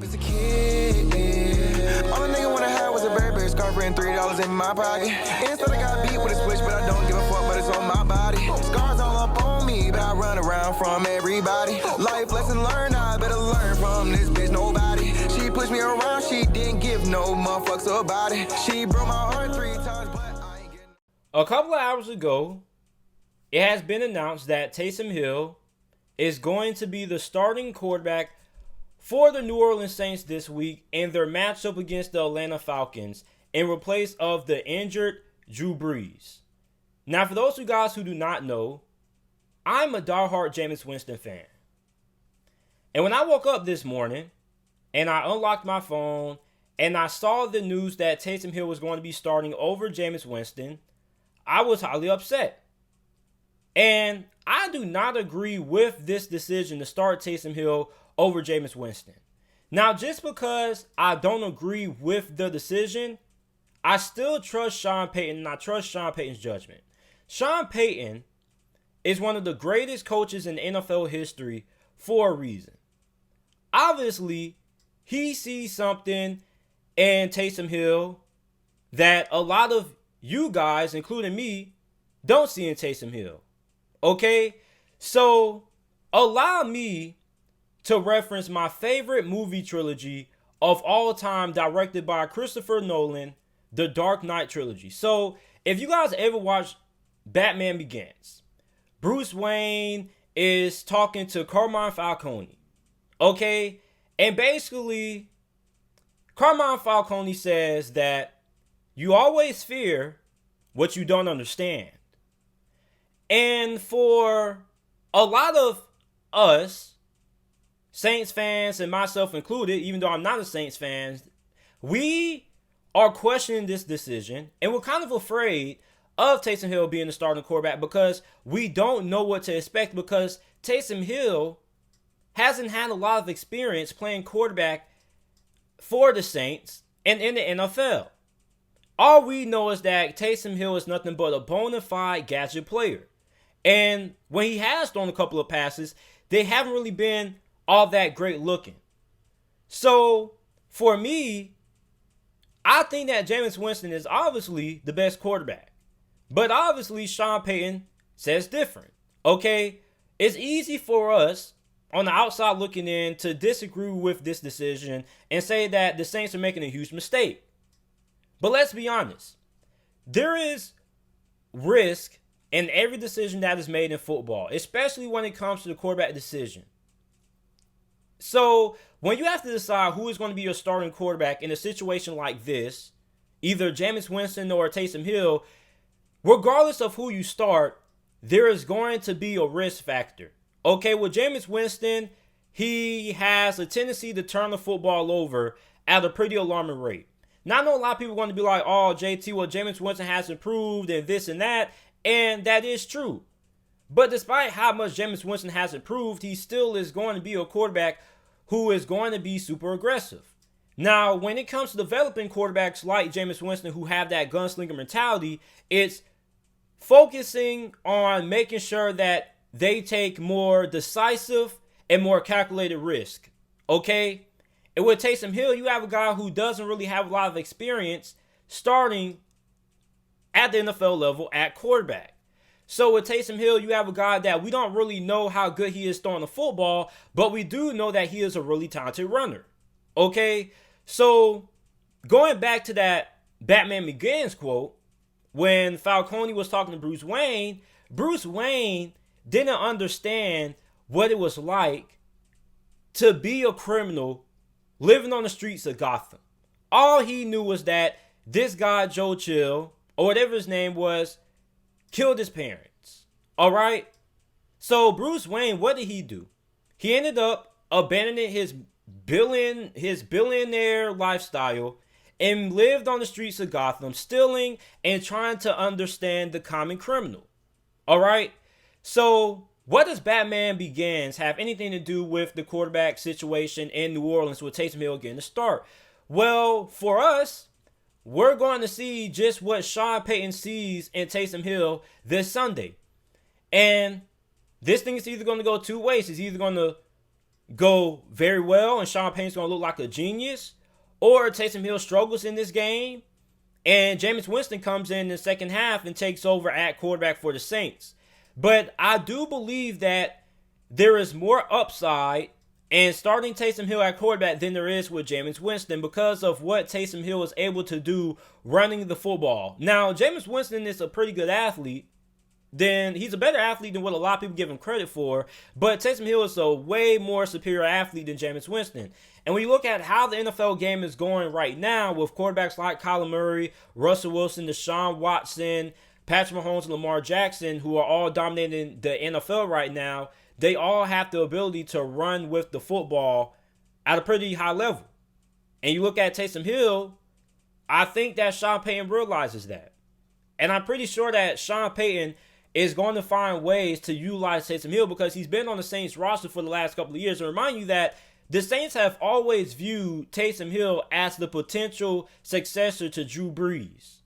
As a kid, all a nigga wanna have was a Burberry scarf and $3 in my pocket. Instead I got beat with a switch, but I don't give a fuck, but it's on my body. Scars all up on me, but I run around from everybody. Life lesson learned, I better learn from this bitch, nobody. She pushed me around, she didn't give no motherfucks about it. She broke my heart 3 times, but I ain't getting... A couple of hours ago, it has been announced that Taysom Hill is going to be the starting quarterback for the New Orleans Saints this week in their matchup against the Atlanta Falcons in replace of the injured Drew Brees. Now, for those of you guys who do not know, I'm a diehard Jameis Winston fan. And when I woke up this morning and I unlocked my phone and I saw the news that Taysom Hill was going to be starting over Jameis Winston, I was highly upset. And I do not agree with this decision to start Taysom Hill over Jameis Winston. Now, just because I don't agree with the decision, I still trust Sean Payton, and I trust Sean Payton's judgment. Sean Payton is one of the greatest coaches in NFL history for a reason. Obviously, he sees something in Taysom Hill that a lot of you guys, including me, don't see in Taysom Hill. Okay? So, allow me to reference my favorite movie trilogy of all time, directed by Christopher Nolan, the Dark Knight trilogy. So, if you guys ever watch Batman Begins, Bruce Wayne is talking to Carmine Falcone. Okay? And basically, Carmine Falcone says that you always fear what you don't understand. And for a lot of us, Saints fans and myself included, even though I'm not a Saints fan, we are questioning this decision and we're kind of afraid of Taysom Hill being the starting quarterback because we don't know what to expect because Taysom Hill hasn't had a lot of experience playing quarterback for the Saints and in the NFL. All we know is that Taysom Hill is nothing but a bona fide gadget player. And when he has thrown a couple of passes, they haven't really been all that great looking. So, for me, I think that Jameis Winston is obviously the best quarterback. But obviously, Sean Payton says different. Okay? It's easy for us on the outside looking in to disagree with this decision and say that the Saints are making a huge mistake. But let's be honest. There is risk in every decision that is made in football, especially when it comes to the quarterback decision. So, when you have to decide who is going to be your starting quarterback in a situation like this, either Jameis Winston or Taysom Hill, regardless of who you start, there is going to be a risk factor. Okay, with Jameis Winston, he has a tendency to turn the football over at a pretty alarming rate. Now, I know a lot of people are going to be like, oh, JT, well, Jameis Winston has improved and this and that. And that is true. But despite how much Jameis Winston has improved, he still is going to be a quarterback who is going to be super aggressive. Now, when it comes to developing quarterbacks like Jameis Winston who have that gunslinger mentality, it's focusing on making sure that they take more decisive and more calculated risk. Okay? And with Taysom Hill, you have a guy who doesn't really have a lot of experience starting at the NFL level at quarterback. So with Taysom Hill, you have a guy that we don't really know how good he is throwing the football, but we do know that he is a really talented runner. Okay? So going back to that Batman Begins quote, when Falcone was talking to Bruce Wayne didn't understand what it was like to be a criminal living on the streets of Gotham. All he knew was that this guy, Joe Chill, or whatever his name was, killed his parents. All right? So Bruce Wayne, what did he do? He ended up abandoning his billionaire lifestyle and lived on the streets of Gotham, stealing and trying to understand the common criminal. All right? So what does Batman Begins have anything to do with the quarterback situation in New Orleans with Taysom Hill getting the start? Well, for us, we're going to see just what Sean Payton sees in Taysom Hill this Sunday. And this thing is either going to go two ways. It's either going to go very well and Sean Payton's going to look like a genius, or Taysom Hill struggles in this game and Jameis Winston comes in the second half and takes over at quarterback for the Saints. But I do believe that there is more upside and starting Taysom Hill at quarterback than there is with Jameis Winston because of what Taysom Hill is able to do running the football. Now, Jameis Winston is a pretty good athlete. Then he's a better athlete than what a lot of people give him credit for. But Taysom Hill is a way more superior athlete than Jameis Winston. And when you look at how the NFL game is going right now with quarterbacks like Kyler Murray, Russell Wilson, Deshaun Watson, Patrick Mahomes, and Lamar Jackson, who are all dominating the NFL right now, they all have the ability to run with the football at a pretty high level. And you look at Taysom Hill, I think that Sean Payton realizes that. And I'm pretty sure that Sean Payton is going to find ways to utilize Taysom Hill because he's been on the Saints roster for the last couple of years. And remind you that the Saints have always viewed Taysom Hill as the potential successor to Drew Brees.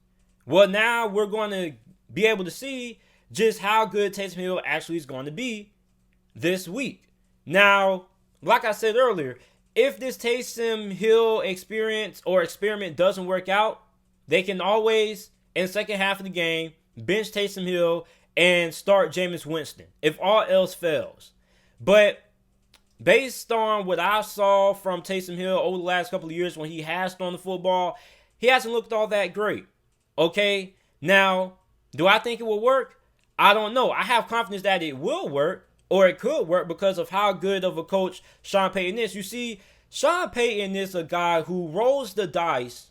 Well, now we're going to be able to see just how good Taysom Hill actually is going to be this week. Now, like I said earlier, if this Taysom Hill experience or experiment doesn't work out, they can always, in the second half of the game, bench Taysom Hill and start Jameis Winston if all else fails. But based on what I saw from Taysom Hill over the last couple of years when he has thrown the football, he hasn't looked all that great. Okay? Now, do I think it will work? I don't know. I have confidence that it will work or it could work because of how good of a coach Sean Payton is. You see, Sean Payton is a guy who rolls the dice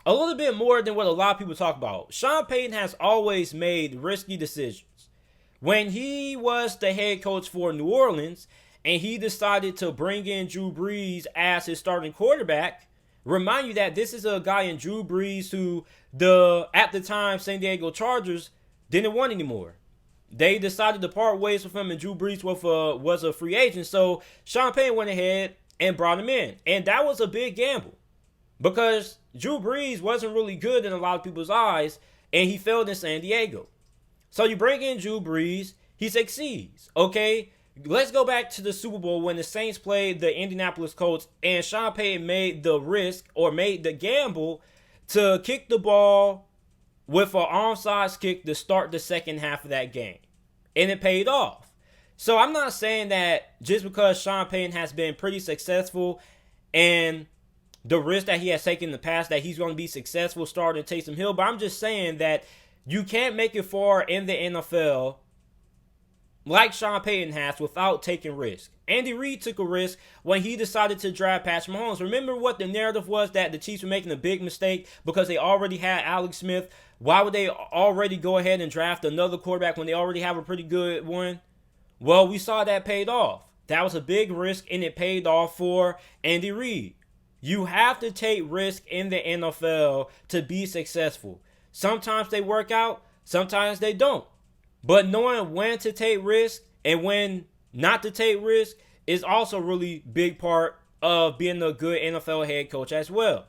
a little bit more than what a lot of people talk about. Sean Payton has always made risky decisions. When he was the head coach for New Orleans and he decided to bring in Drew Brees as his starting quarterback, remind you that this is a guy in Drew Brees who at the time San Diego Chargers didn't want anymore. They decided to part ways with him and Drew Brees was a free agent. So Sean Payton went ahead and brought him in. And that was a big gamble because Drew Brees wasn't really good in a lot of people's eyes, and he failed in San Diego. So you bring in Drew Brees, he succeeds, okay? Let's go back to the Super Bowl when the Saints played the Indianapolis Colts, and Sean Payton made the risk or made the gamble to kick the ball with an onside kick to start the second half of that game. And it paid off. So I'm not saying that just because Sean Payton has been pretty successful and the risk that he has taken in the past that he's going to be successful starting Taysom Hill. But I'm just saying that you can't make it far in the NFL like Sean Payton has without taking risk. Andy Reid took a risk when he decided to draft Patrick Mahomes. Remember what the narrative was, that the Chiefs were making a big mistake because they already had Alex Smith. Why would they already go ahead and draft another quarterback when they already have a pretty good one? Well, we saw that paid off. That was a big risk, and it paid off for Andy Reid. You have to take risk in the NFL to be successful. Sometimes they work out, sometimes they don't. But knowing when to take risk and when not to take risk is also a really big part of being a good NFL head coach as well.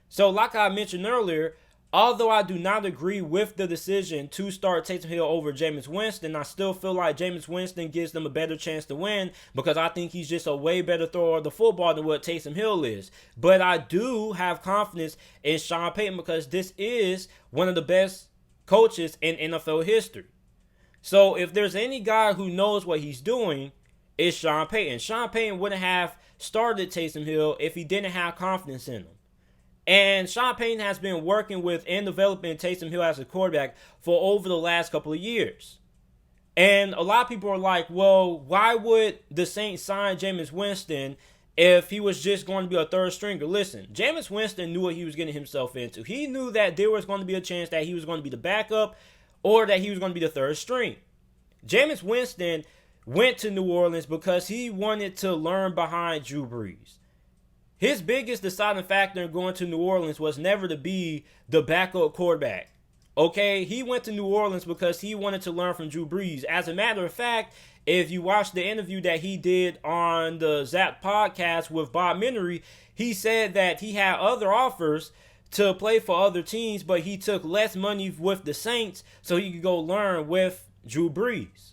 So like I mentioned earlier, although I do not agree with the decision to start Taysom Hill over Jameis Winston, I still feel like Jameis Winston gives them a better chance to win because I think he's just a way better thrower of the football than what Taysom Hill is. But I do have confidence in Sean Payton because this is one of the best coaches in NFL history. So if there's any guy who knows what he's doing, it's Sean Payton. Sean Payton wouldn't have started Taysom Hill if he didn't have confidence in him. And Sean Payton has been working with and developing Taysom Hill as a quarterback for over the last couple of years. And a lot of people are like, well, why would the Saints sign Jameis Winston if he was just going to be a third stringer? Listen, Jameis Winston knew what he was getting himself into. He knew that there was going to be a chance that he was going to be the backup or that he was going to be the third string. Jameis Winston went to New Orleans because he wanted to learn behind Drew Brees. His biggest deciding factor in going to New Orleans was never to be the backup quarterback. Okay, he went to New Orleans because he wanted to learn from Drew Brees. As a matter of fact, if you watch the interview that he did on the Zap podcast with Bob Menery, he said that he had other offers to play for other teams, but he took less money with the Saints so he could go learn with Drew Brees.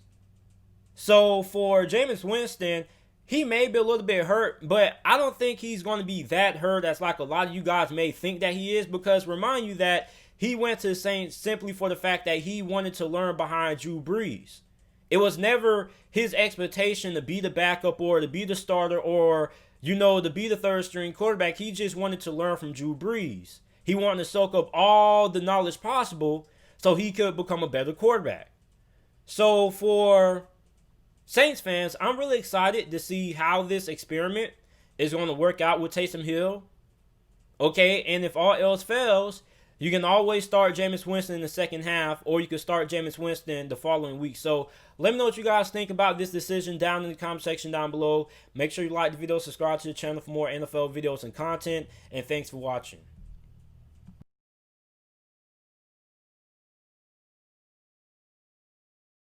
So for Jameis Winston, he may be a little bit hurt, but I don't think he's going to be that hurt as like a lot of you guys may think that he is, because remind you that he went to the Saints simply for the fact that he wanted to learn behind Drew Brees. It was never his expectation to be the backup or to be the starter or, to be the third string quarterback. He just wanted to learn from Drew Brees. He wanted to soak up all the knowledge possible so he could become a better quarterback. So for Saints fans, I'm really excited to see how this experiment is going to work out with Taysom Hill. Okay, and if all else fails, you can always start Jameis Winston in the second half, or you can start Jameis Winston the following week. So let me know what you guys think about this decision down in the comment section down below. Make sure you like the video, subscribe to the channel for more NFL videos and content, and thanks for watching.